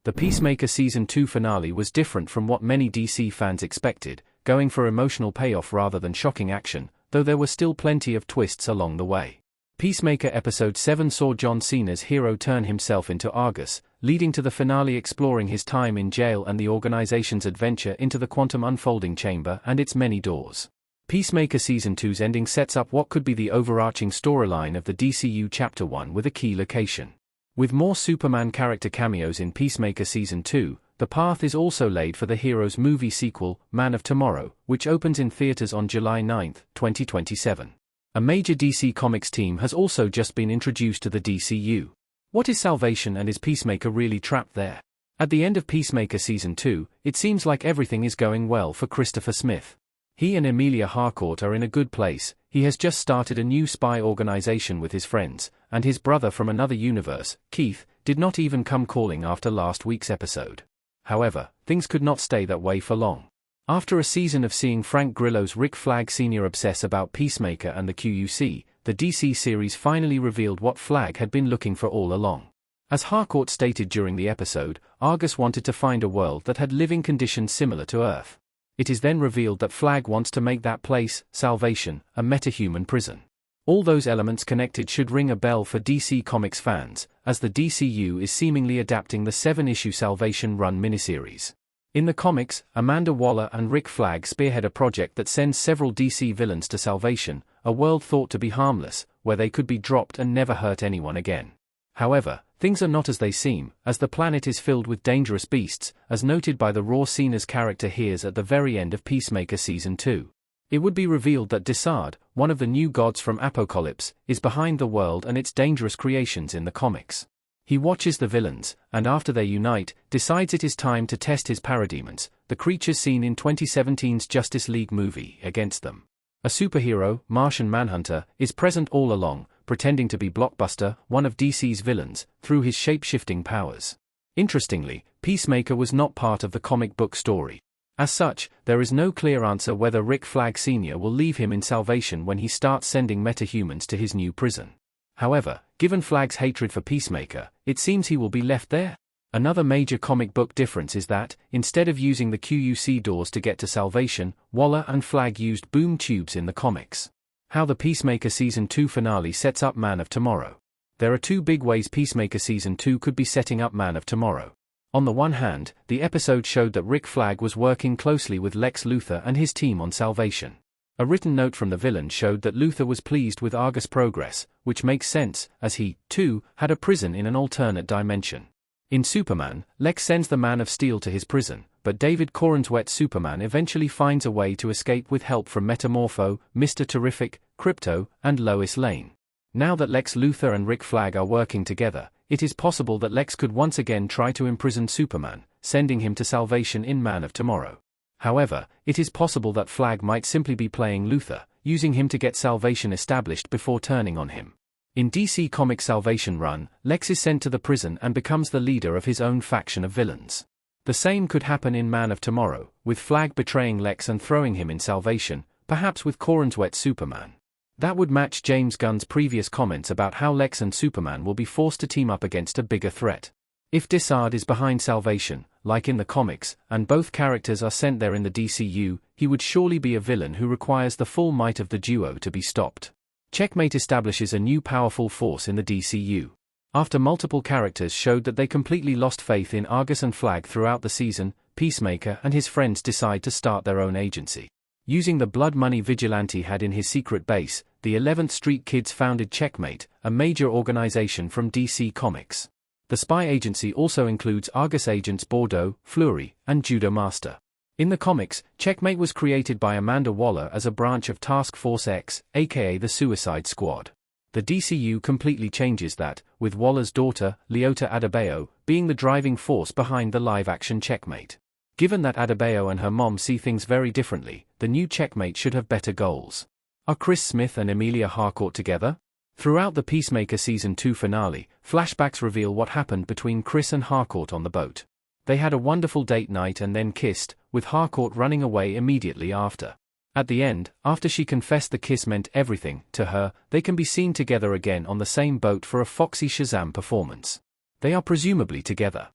The Peacemaker Season 2 finale was different from what many DC fans expected, going for emotional payoff rather than shocking action, though there were still plenty of twists along the way. Peacemaker Episode 7 saw John Cena's hero turn himself into Argus, leading to the finale exploring his time in jail and the organization's adventure into the quantum unfolding chamber and its many doors. Peacemaker Season 2's ending sets up what could be the overarching storyline of the DCU Chapter 1 with a key location. With more Superman character cameos in Peacemaker Season 2, the path is also laid for the hero's movie sequel, Man of Tomorrow, which opens in theaters on July 9, 2027. A major DC Comics team has also just been introduced to the DCU. What is Salvation, and is Peacemaker really trapped there? At the end of Peacemaker Season 2, it seems like everything is going well for Christopher Smith. He and Emilia Harcourt are in a good place. He has just started a new spy organization with his friends, and his brother from another universe, Keith, did not even come calling after last week's episode. However, things could not stay that way for long. After a season of seeing Frank Grillo's Rick Flag Sr. obsess about Peacemaker and the QUC, the DC series finally revealed what Flag had been looking for all along. As Harcourt stated during the episode, Argus wanted to find a world that had living conditions similar to Earth. It is then revealed that Flag wants to make that place, Salvation, a metahuman prison. All those elements connected should ring a bell for DC Comics fans, as the DCU is seemingly adapting the 7-issue Salvation Run miniseries. In the comics, Amanda Waller and Rick Flag spearhead a project that sends several DC villains to Salvation, a world thought to be harmless, where they could be dropped and never hurt anyone again. However, things are not as they seem, as the planet is filled with dangerous beasts, as noted by the Raw Cena's character hears at the very end of Peacemaker Season 2. It would be revealed that Desard, one of the new gods from Apocalypse, is behind the world and its dangerous creations in the comics. He watches the villains, and after they unite, decides it is time to test his parademons, the creatures seen in 2017's Justice League movie, against them. A superhero, Martian Manhunter, is present all along, pretending to be Blockbuster, one of DC's villains, through his shape-shifting powers. Interestingly, Peacemaker was not part of the comic book story. As such, there is no clear answer whether Rick Flag Sr. will leave him in Salvation when he starts sending metahumans to his new prison. However, given Flag's hatred for Peacemaker, it seems he will be left there. Another major comic book difference is that, instead of using the QUC doors to get to Salvation, Waller and Flag used boom tubes in the comics. How the Peacemaker Season 2 finale sets up Man of Tomorrow. There are two big ways Peacemaker Season 2 could be setting up Man of Tomorrow. On the one hand, the episode showed that Rick Flag was working closely with Lex Luthor and his team on Salvation. A written note from the villain showed that Luthor was pleased with Argus' progress, which makes sense, as he, too, had a prison in an alternate dimension. In Superman, Lex sends the Man of Steel to his prison, but David Corn's wet Superman eventually finds a way to escape with help from Metamorpho, Mr. Terrific, Crypto, and Lois Lane. Now that Lex Luthor and Rick Flag are working together, it is possible that Lex could once again try to imprison Superman, sending him to Salvation in Man of Tomorrow. However, it is possible that Flag might simply be playing Luthor, using him to get Salvation established before turning on him. In DC Comics Salvation Run, Lex is sent to the prison and becomes the leader of his own faction of villains. The same could happen in Man of Tomorrow, with Flag betraying Lex and throwing him in Salvation, perhaps with Corn's wet Superman. That would match James Gunn's previous comments about how Lex and Superman will be forced to team up against a bigger threat. If Desard is behind Salvation, like in the comics, and both characters are sent there in the DCU, he would surely be a villain who requires the full might of the duo to be stopped. Checkmate establishes a new powerful force in the DCU. After multiple characters showed that they completely lost faith in Argus and Flag throughout the season, Peacemaker and his friends decide to start their own agency. Using the blood money Vigilante had in his secret base, the 11th Street Kids founded Checkmate, a major organization from DC Comics. The spy agency also includes Argus agents Bordeaux, Fleury, and Judo Master. In the comics, Checkmate was created by Amanda Waller as a branch of Task Force X, aka the Suicide Squad. The DCU completely changes that, with Waller's daughter, Leota Adebayo, being the driving force behind the live-action Checkmate. Given that Adebayo and her mom see things very differently, the new Checkmate should have better goals. Are Chris Smith and Emilia Harcourt together? Throughout the Peacemaker Season 2 finale, flashbacks reveal what happened between Chris and Harcourt on the boat. They had a wonderful date night and then kissed, with Harcourt running away immediately after. At the end, after she confessed the kiss meant everything to her, they can be seen together again on the same boat for a Foxy Shazam performance. They are presumably together.